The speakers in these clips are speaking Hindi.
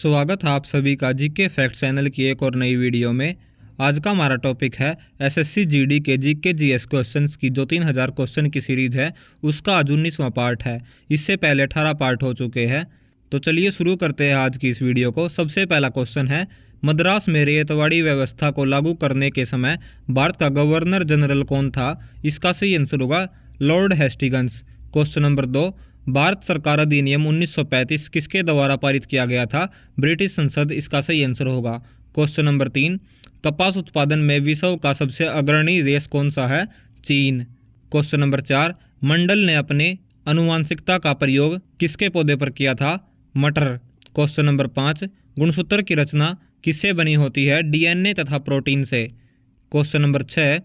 स्वागत है आप सभी का जीके फैक्ट चैनल की एक और नई वीडियो में। आज का हमारा टॉपिक है एसएससी जीडी के जीके जीएस क्वेश्चंस की जो 3000 क्वेश्चन की सीरीज है उसका आज 19वां पार्ट है। इससे पहले 18 पार्ट हो चुके हैं। तो चलिए शुरू करते हैं आज की इस वीडियो को। सबसे पहला क्वेश्चन है, मद्रास में रैयतवाड़ी व्यवस्था को लागू करने के समय भारत का गवर्नर जनरल कौन था? इसका सही आंसर होगा Lord Hastings. Question number 2, Bharat सरकार अधिनियम 1935 किसके द्वारा पारित किया गया था? ब्रिटिश संसद। इसका सही आंसर होगा। क्वेश्चन नंबर 3, कपास उत्पादन में विश्व का सबसे अग्रणी देश कौन सा है? चीन। क्वेश्चन नंबर 4, मंडल ने अपने आनुवंशिकता का प्रयोग किसके पौधे पर किया था? मटर। क्वेश्चन नंबर 5, गुणसूत्र की रचना किससे बनी होती है? डीएनए तथा प्रोटीन से। क्वेश्चन नंबर 6,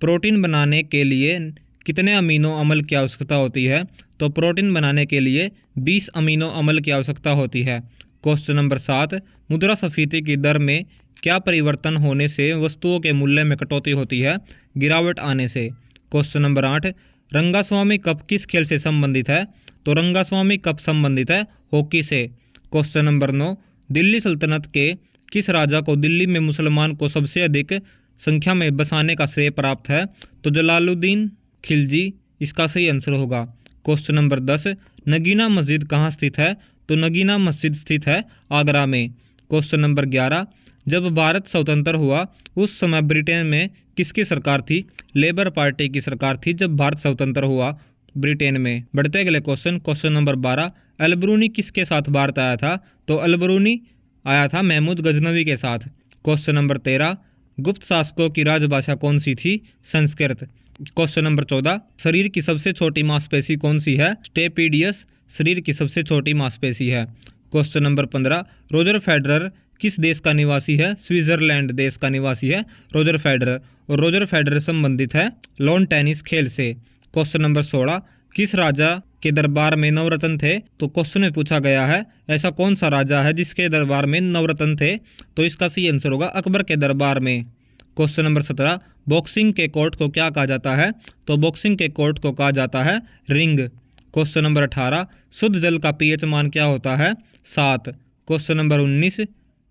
प्रोटीन बनाने के लिए कितने अमीनो अम्ल की आवश्यकता होती है? तो प्रोटीन बनाने के लिए 20 अमीनो अम्ल की आवश्यकता होती है। क्वेश्चन नंबर 7, मुद्रास्फीति की दर में क्या परिवर्तन होने से वस्तुओं के मूल्य में कटौती होती है? गिरावट आने से। क्वेश्चन नंबर 8, रंगास्वामी कप किस खेल से संबंधित है? तो रंगास्वामी कप संबंधित है हॉकी से। क्वेश्चन नंबर 9, दिल्ली सल्तनत के किस राजा को दिल्ली में मुसलमान को सबसे अधिक संख्या में बसाने का श्रेय प्राप्त है? तो जलालुद्दीन खिलजी। इसका सही आंसर होगा। क्वेश्चन नंबर 10, नगीना मस्जिद कहाँ स्थित है? तो नगीना मस्जिद स्थित है आगरा में। क्वेश्चन नंबर 11, जब भारत स्वतंत्र हुआ उस समय ब्रिटेन में किसकी सरकार थी? लेबर पार्टी की सरकार थी जब भारत स्वतंत्र हुआ ब्रिटेन में। बढ़ते अगले क्वेश्चन नंबर 12, अलबरूनी किसके साथ भारत आया था? तो अलबरूनी आया था महमूद गजनवी के साथ। क्वेश्चन नंबर 13, गुप्त शासकों की राजभाषा कौन सी थी? संस्कृत। क्वेश्चन नंबर 14, शरीर की सबसे छोटी मांसपेशी कौन सी है? स्टेपीडियस शरीर की सबसे छोटी मांसपेशी है। क्वेश्चन नंबर 15, रोजर फेडरर किस देश का निवासी है? स्विट्जरलैंड देश का निवासी है रोजर फेडरर, और रोजर फेडरर संबंधित है लॉन टेनिस खेल से। क्वेश्चन नंबर 16, किस राजा के दरबार में नवरत्न थे? तो क्वेश्चन में पूछा गया है ऐसा कौन सा राजा है जिसके दरबार में नवरत्न थे? तो इसका सही आंसर होगा अकबर के दरबार में। क्वेश्चन नंबर 17, बॉक्सिंग के कोर्ट को क्या कहा जाता है? तो बॉक्सिंग के कोर्ट को कहा जाता है रिंग। क्वेश्चन नंबर 18, शुद्ध जल का पीएच मान क्या होता है? 7। क्वेश्चन नंबर 19,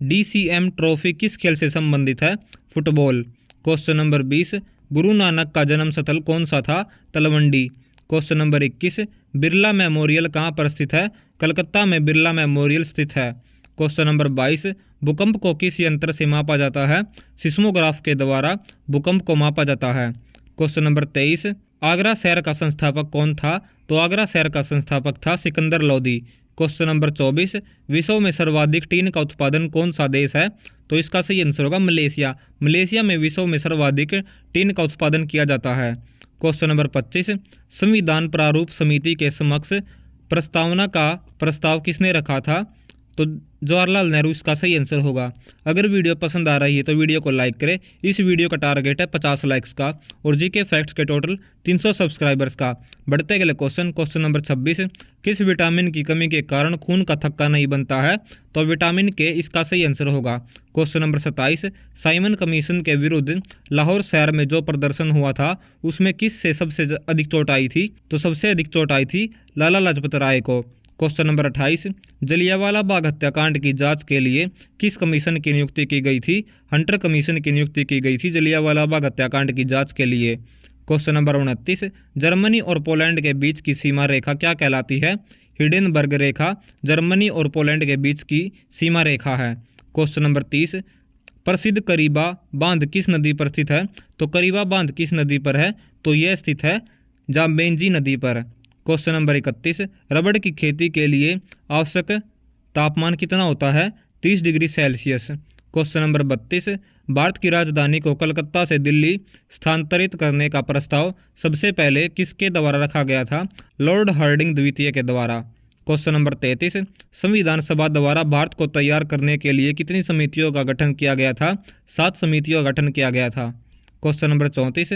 डीसीएम ट्रॉफी किस खेल से संबंधित है? Football. Question number 20, Guru Nanak का जन्म स्थल कौन सा था? Talwandi. Question number 21, Birla memorial कहाँ पर स्थित है? कलकत्ता में बिरला मेमोरियल स्थित है। क्वेश्चन नंबर 22, भूकंप को किस यंत्र से मापा जाता है? सिस्मोग्राफ के द्वारा भूकंप को मापा जाता है। क्वेश्चन नंबर 23, आगरा शहर का संस्थापक कौन था? तो आगरा शहर का संस्थापक था सिकंदर लोदी। क्वेश्चन नंबर 24, विश्व में सर्वाधिक टीन का उत्पादन कौन सा देश है? तो इसका सही आंसर होगा मलेशिया। मलेशिया में विश्व में सर्वाधिक टीन का उत्पादन किया जाता है। क्वेश्चन नंबर 25, संविधान प्रारूप समिति के समक्ष प्रस्तावना का प्रस्ताव किसने रखा था? तो जवाहरलाल नेहरू इसका सही आंसर होगा। अगर वीडियो पसंद आ रही है तो वीडियो को लाइक करें। इस वीडियो का टारगेट है 50 लाइक्स का और जीके फैक्ट्स के टोटल 300 सब्सक्राइबर्स का। बढ़ते अगले क्वेश्चन नंबर 26, किस विटामिन की कमी के कारण खून का थक्का नहीं बनता है? तो विटामिन के। इसका सही आंसर होगा। क्वेश्चन नंबर 27, साइमन कमीशन के विरुद्ध लाहौर शहर में जो प्रदर्शन हुआ था उसमें किस से सबसे अधिक चोट आई थी? तो सबसे अधिक चोट आई थी लाला लाजपत राय को। क्वेश्चन नंबर 28, जलियांवाला बाग हत्याकांड की जांच के लिए किस कमीशन की नियुक्ति की गई थी? हंटर कमीशन की नियुक्ति की गई थी जलियांवाला बाग हत्याकांड की जांच के लिए। क्वेश्चन नंबर 29, जर्मनी और पोलैंड के बीच की सीमा रेखा क्या कहलाती है? हिडेनबर्ग रेखा जर्मनी और पोलैंड के बीच की सीमा रेखा है। क्वेश्चन नंबर 30, प्रसिद्ध करीबा बांध किस नदी पर स्थित है? तो करीबा बांध किस नदी पर है? तो यह स्थित है जाम्बेंजी नदी पर। क्वेश्चन नंबर 31, रबड़ की खेती के लिए आवश्यक तापमान कितना होता है? 30 degree Celsius. Question number 32, Bharat की राजधानी को कलकत्ता से दिल्ली स्थानांतरित करने का प्रस्ताव सबसे पहले किसके द्वारा रखा गया था? लॉर्ड हार्डिंग द्वितीय के द्वारा। क्वेश्चन नंबर 33, संविधान सभा द्वारा भारत को तैयार करने के लिए कितनी समितियों का गठन किया गया था? 7 समितियों का गठन किया गया था। क्वेश्चन नंबर 34,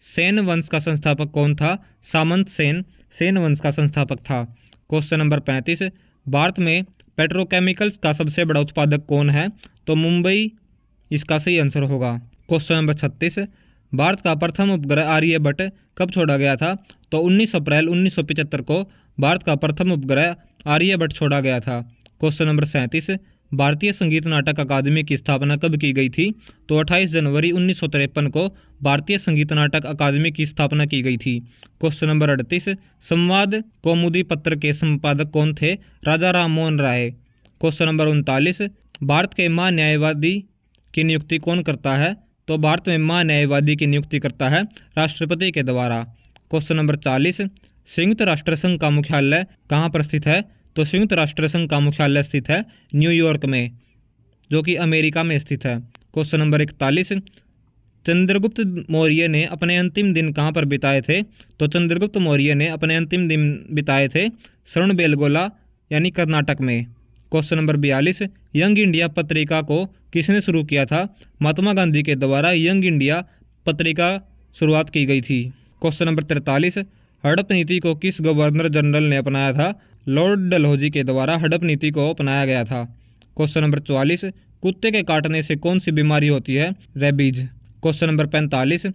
सेन वंश का संस्थापक कौन था? सामंत सेन सेन वंश का संस्थापक था। क्वेश्चन नंबर 35, भारत में पेट्रोकेमिकल्स का सबसे बड़ा उत्पादक कौन है? तो मुंबई इसका सही आंसर होगा। क्वेश्चन नंबर 36, भारत का प्रथम उपग्रह आर्यभट्ट कब छोड़ा गया था? तो 19 अप्रैल 1975 को भारत का प्रथम उपग्रह आर्यभट्ट छोड़ा गया था। क्वेश्चन नंबर 37, भारतीय संगीत नाटक अकादमी की स्थापना कब की गई थी? तो 28 जनवरी 1953 को भारतीय संगीत नाटक अकादमी की स्थापना की गई थी। क्वेश्चन नंबर 38, संवाद कौमुदी पत्र के संपादक कौन थे? राजा राम मोहन राय। क्वेश्चन नंबर 39, भारत के महान्यायवादी की नियुक्ति कौन करता है? तो भारत में महान्यायवादी की नियुक्ति करता है राष्ट्रपति के द्वारा। क्वेश्चन नंबर 40, संयुक्त राष्ट्र संघ का मुख्यालय कहाँ पर स्थित है? तो संयुक्त राष्ट्र संघ का मुख्यालय स्थित है न्यूयॉर्क में, जो कि अमेरिका में स्थित है। क्वेश्चन नंबर 41, चंद्रगुप्त मौर्य ने अपने अंतिम दिन कहाँ पर बिताए थे? तो चंद्रगुप्त मौर्य ने अपने अंतिम दिन बिताए थे श्रवणबेलगोला यानी कर्नाटक में। क्वेश्चन नंबर 42, यंग इंडिया पत्रिका को किसने शुरू किया था? महात्मा गांधी के द्वारा यंग इंडिया पत्रिका शुरुआत की गई थी। क्वेश्चन नंबर 43, हड़प नीति को किस गवर्नर जनरल ने अपनाया था? लॉर्ड डलहौजी के द्वारा हड़प नीति को अपनाया गया था। क्वेश्चन नंबर 44, कुत्ते के काटने से कौन सी बीमारी होती है? रेबीज। क्वेश्चन नंबर 45,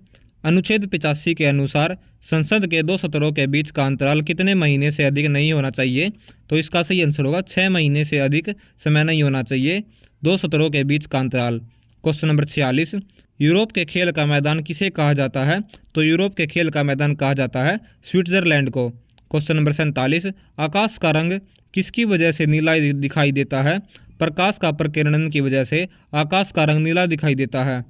अनुच्छेद 85 के अनुसार संसद के 2 सत्रों के बीच का अंतराल कितने महीने से अधिक नहीं होना चाहिए? तो इसका सही आंसर होगा 6 महीने से अधिक समय नहीं होना चाहिए 2 सत्रों के बीच का अंतराल। क्वेश्चन नंबर 46, यूरोप के खेल का मैदान किसे कहा जाता है? तो यूरोप के खेल का मैदान कहा जाता है स्विट्जरलैंड को। क्वेश्चन नंबर 47, आकाश का रंग किसकी वजह से नीला दिखाई देता है? प्रकाश का प्रकीर्णन की वजह से आकाश का रंग नीला दिखाई देता है।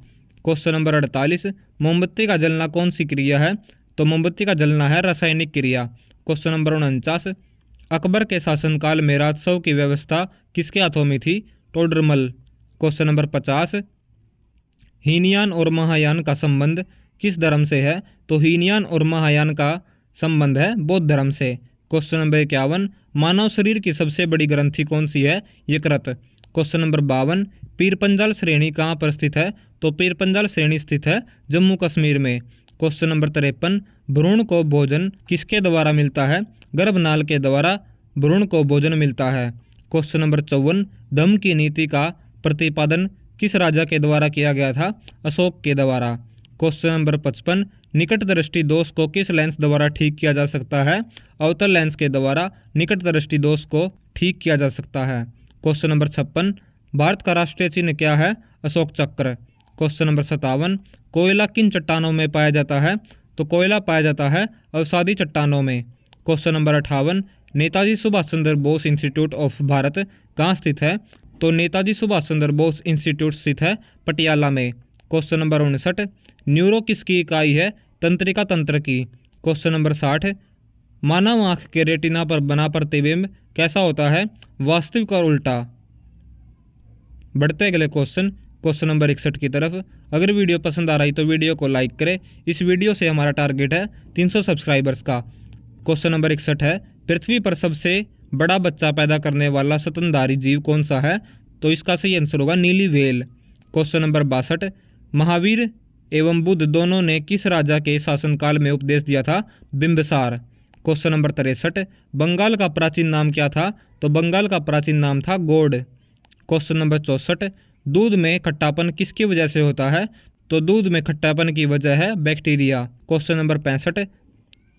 क्वेश्चन नंबर 48, मोमबत्ती का जलना कौन सी क्रिया है? तो मोमबत्ती का जलना है रासायनिक क्रिया। क्वेश्चन नंबर 49, अकबर के शासनकाल में राजस्व की व्यवस्था किसके हाथों में थी? टोडरमल। क्वेश्चन नंबर 50, हीनयान और महायान का संबंध किस धर्म से है? तो हीनयान और महायान का संबंध है बौद्ध धर्म से। क्वेश्चन नंबर 51, मानव शरीर की सबसे बड़ी ग्रंथि कौन सी है? यकृत। क्वेश्चन नंबर 52, पीरपंजाल श्रेणी कहाँ पर स्थित है? तो पीरपंजाल श्रेणी स्थित है जम्मू कश्मीर में। क्वेश्चन नंबर 53, भ्रूण को भोजन किसके द्वारा मिलता है? गर्भनाल के द्वारा भ्रूण को भोजन मिलता है। क्वेश्चन नंबर 54, धम्म की नीति का प्रतिपादन किस राजा के द्वारा किया गया था? अशोक के द्वारा। क्वेश्चन नंबर 55, निकट दृष्टि दोष को किस लेंस द्वारा ठीक किया जा सकता है? अवतल लेंस के द्वारा निकट दृष्टि दोष को ठीक किया जा सकता है। क्वेश्चन नंबर 56, भारत का राष्ट्रीय चिन्ह क्या है? अशोक चक्र। क्वेश्चन नंबर 57, कोयला किन चट्टानों में पाया जाता है? तो कोयला पाया जाता है अवसादी चट्टानों में। Question number 58, Netaji Subhash Chandra Bose institute of Bharat कहाँ स्थित है? तो नेताजी सुभाष चंद्र बोस इंस्टीट्यूट स्थित है पटियाला में। क्वेश्चन नंबर 59, न्यूरो किसकी इकाई है? तंत्रिका तंत्र की। क्वेश्चन नंबर 60, मानव आँख के रेटिना पर बना प्रतिबिंब कैसा होता है? वास्तविक और उल्टा। बढ़ते अगले क्वेश्चन नंबर 61 की तरफ। अगर वीडियो पसंद आ रही तो वीडियो को लाइक करें। इस वीडियो से हमारा टारगेट है 300 सब्सक्राइबर्स का। क्वेश्चन नंबर 61 है, पृथ्वी पर सबसे बड़ा बच्चा पैदा करने वाला स्तनधारी जीव कौन सा है? तो इसका सही आंसर होगा नीली व्हेल। क्वेश्चन नंबर 62, महावीर एवं बुद्ध दोनों ने किस राजा के शासनकाल में उपदेश दिया था? बिंबिसार। क्वेश्चन नंबर 63, बंगाल का प्राचीन नाम क्या था? तो बंगाल का प्राचीन नाम था गौड़। क्वेश्चन नंबर 64, दूध में खट्टापन किसकी वजह से होता है? तो दूध में खट्टापन की वजह है bacteria. Question number 65,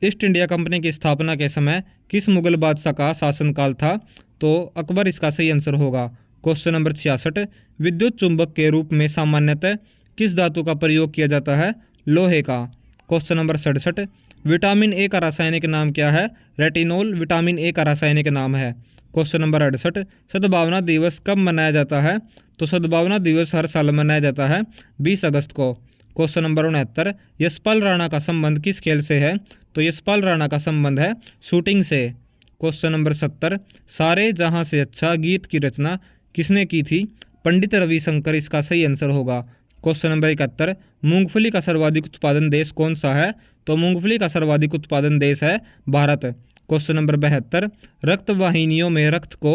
east India company की स्थापना के समय किस मुगल बादशाह का शासनकाल था? तो अकबर इसका सही आंसर होगा। क्वेश्चन नंबर 66, विद्युत चुंबक के रूप में सामान्यतः किस धातु का प्रयोग किया जाता है? लोहे का। क्वेश्चन नंबर 67, विटामिन ए का रासायनिक नाम क्या है? रेटिनोल विटामिन ए का रासायनिक नाम है। क्वेश्चन नंबर 68, सद्भावना दिवस कब मनाया जाता है? तो सद्भावना दिवस हर साल मनाया जाता है 20 अगस्त को। क्वेश्चन नंबर 69, यशपाल राणा का संबंध किस खेल से है? तो यशपाल राणा का संबंध है शूटिंग से। क्वेश्चन नंबर 70, सारे जहां से अच्छा गीत की रचना किसने की थी? पंडित रविशंकर इसका सही आंसर होगा। क्वेश्चन नंबर 71, मूंगफली का सर्वाधिक उत्पादन देश कौन सा है? तो मूंगफली का सर्वाधिक उत्पादन देश है भारत। क्वेश्चन नंबर 72, रक्त वाहिनियों में रक्त को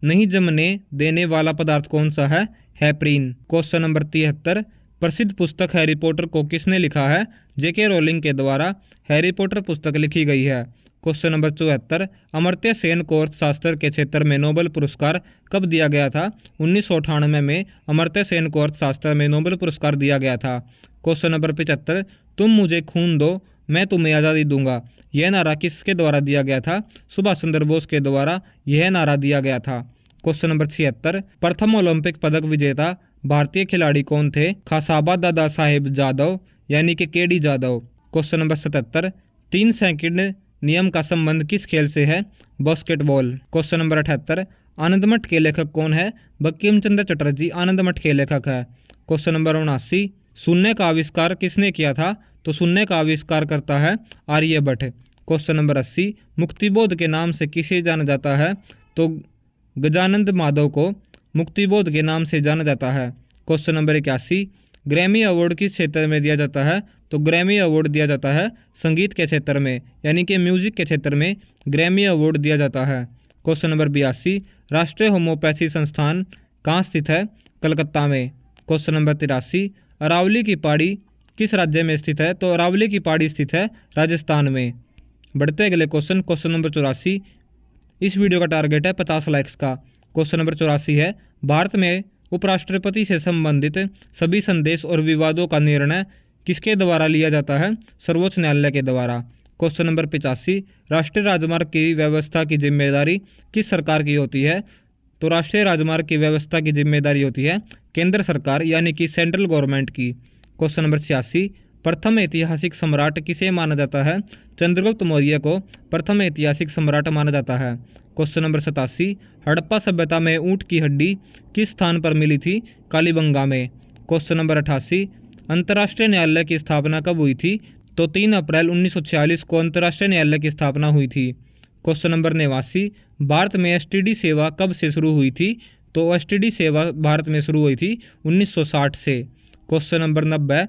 नहीं जमने देने वाला पदार्थ कौन सा है? हेपरिन। क्वेश्चन नंबर 73, प्रसिद्ध पुस्तक हैरी पॉटर को किसने लिखा है? जेके रोलिंग के द्वारा हैरी पॉटर पुस्तक लिखी गई है। क्वेश्चन नंबर 74, अमर्त्य सेन को अर्थशास्त्र के क्षेत्र में नोबेल पुरस्कार कब दिया गया था? 1998 में अमर्त्य सेन को अर्थशास्त्र में नोबेल पुरस्कार दिया गया था। क्वेश्चन नंबर 75, तुम मुझे खून दो मैं तुम्हें आज़ादी दूंगा, यह नारा किसके द्वारा दिया गया था? सुभाष चंद्र बोस के द्वारा यह नारा दिया गया था। क्वेश्चन नंबर 76, प्रथम ओलंपिक पदक विजेता भारतीय खिलाड़ी कौन थे? खासाबा दादा साहेब जादव यानी कि KD Jadav. Question number 77, 3 second नियम का संबंध किस खेल से है? बास्केटबॉल। क्वेश्चन नंबर 78, आनंदमठ के लेखक कौन है? बंकिम चंद्र चटर्जी आनंदमठ के लेखक है। क्वेश्चन नंबर 79, शून्य का आविष्कार किसने किया था? तो शून्य का आविष्कार करता है आर्यभट्ट। क्वेश्चन नंबर 80, मुक्तिबोध के नाम से किसे जाना जाता है? तो गजानंद माधव को मुक्तिबोध के नाम से जाना जाता है। क्वेश्चन नंबर 81, ग्रैमी अवार्ड किस क्षेत्र में दिया जाता है? तो ग्रैमी अवार्ड दिया जाता है संगीत के क्षेत्र में यानी कि म्यूजिक के क्षेत्र में ग्रैमी अवार्ड दिया जाता है। क्वेश्चन नंबर 82, राष्ट्रीय होम्योपैथी संस्थान कहाँ स्थित है? कलकत्ता में। क्वेश्चन नंबर 83, अरावली की पहाड़ी किस राज्य में स्थित है? तो अरावली की पहाड़ी स्थित है राजस्थान में। बढ़ते अगले क्वेश्चन नंबर 84, इस वीडियो का टारगेट है 50 लाइक्स का। क्वेश्चन नंबर 84 है, भारत में उपराष्ट्रपति से संबंधित सभी संदेश और विवादों का निर्णय किसके द्वारा लिया जाता है? सर्वोच्च न्यायालय के द्वारा। क्वेश्चन नंबर 85, राष्ट्रीय राजमार्ग की व्यवस्था की जिम्मेदारी किस सरकार की होती है? तो राष्ट्रीय राजमार्ग की व्यवस्था की जिम्मेदारी होती है केंद्र सरकार यानी कि सेंट्रल गवर्नमेंट की। क्वेश्चन नंबर 86, प्रथम ऐतिहासिक सम्राट किसे माना जाता है? चंद्रगुप्त मौर्य को प्रथम ऐतिहासिक सम्राट माना जाता है। क्वेश्चन नंबर 87, हड़प्पा सभ्यता में ऊंट की हड्डी किस स्थान पर मिली थी? कालीबंगा में। क्वेश्चन नंबर 88, अंतर्राष्ट्रीय न्यायालय की स्थापना कब हुई थी? तो 3 अप्रैल 1946 को अंतर्राष्ट्रीय न्यायालय की स्थापना हुई थी। क्वेश्चन नंबर 89, भारत में एसटीडी सेवा कब से शुरू हुई थी? तो एसटीडी सेवा भारत में शुरू हुई थी 1960 से। क्वेश्चन नंबर 90,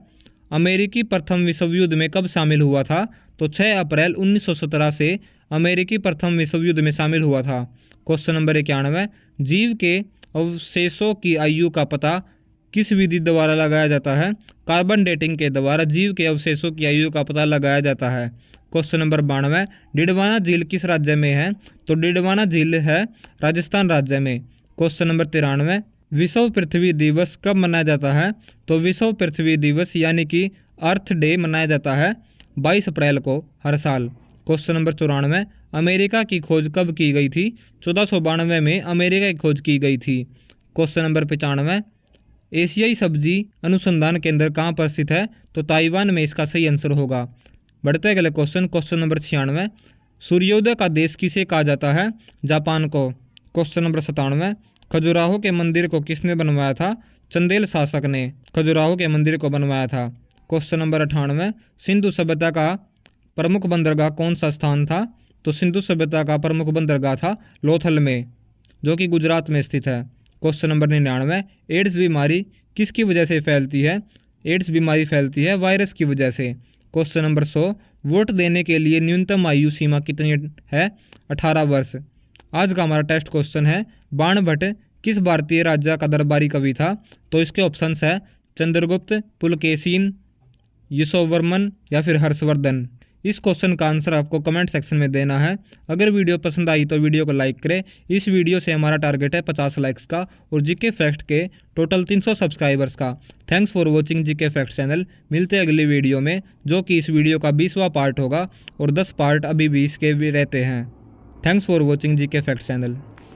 अमेरिकी प्रथम विश्व युद्ध में कब शामिल हुआ था? तो 6 अप्रैल 1917 से अमेरिकी प्रथम विश्व युद्ध में शामिल हुआ था। क्वेश्चन नंबर 91, जीव के अवशेषों की आयु का पता किस विधि द्वारा लगाया जाता है? कार्बन डेटिंग के द्वारा जीव के अवशेषों की आयु का पता लगाया जाता है। क्वेश्चन नंबर 92, डिडवाना झील किस राज्य में है? तो डिडवाना झील है राजस्थान राज्य में। क्वेश्चन नंबर 93, विश्व पृथ्वी दिवस कब मनाया जाता है? तो विश्व पृथ्वी दिवस यानी कि अर्थ डे मनाया जाता है 22 अप्रैल को हर साल। क्वेश्चन नंबर 94, अमेरिका की खोज कब की गई थी? 1492 में अमेरिका की खोज की गई थी। क्वेश्चन नंबर 95, एशियाई सब्जी अनुसंधान केंद्र कहाँ पर स्थित है? तो ताइवान में इसका सही आंसर होगा। बढ़ते अगले क्वेश्चन नंबर 96, सूर्योदय का देश किसे कहा जाता है? जापान को। क्वेश्चन नंबर 97, खजुराहो के मंदिर को किसने बनवाया था? चंदेल शासक ने खजुराहो के मंदिर को बनवाया था। क्वेश्चन नंबर 98, सिंधु सभ्यता का प्रमुख बंदरगाह कौन सा स्थान था? तो सिंधु सभ्यता का प्रमुख बंदरगाह था लोथल में, जो कि गुजरात में स्थित है। क्वेश्चन नंबर 99, एड्स बीमारी किसकी वजह से फैलती है? एड्स बीमारी फैलती है वायरस की वजह से। क्वेश्चन नंबर 100, वोट देने के लिए न्यूनतम आयु सीमा कितनी है? 18 वर्ष। आज का हमारा टेस्ट क्वेश्चन है, बाणभट्ट किस भारतीय राजा का दरबारी कवि था? तो इसके ऑप्शंस है चंद्रगुप्त, पुलकेशिन, यशोवर्मन या फिर हर्षवर्धन। इस क्वेश्चन का आंसर आपको कमेंट सेक्शन में देना है। अगर वीडियो पसंद आई तो वीडियो को लाइक करें। इस वीडियो से हमारा टारगेट है 50 लाइक्स का और जीके फैक्ट के टोटल 300 सब्सक्राइबर्स का। Thanks for watching GK fact channel. मिलते हैं अगली वीडियो में, जो कि इस वीडियो का 20वां पार्ट होगा और 10 पार्ट अभी भी इसके भी रहते हैं। Thanks for watching GK fact channel.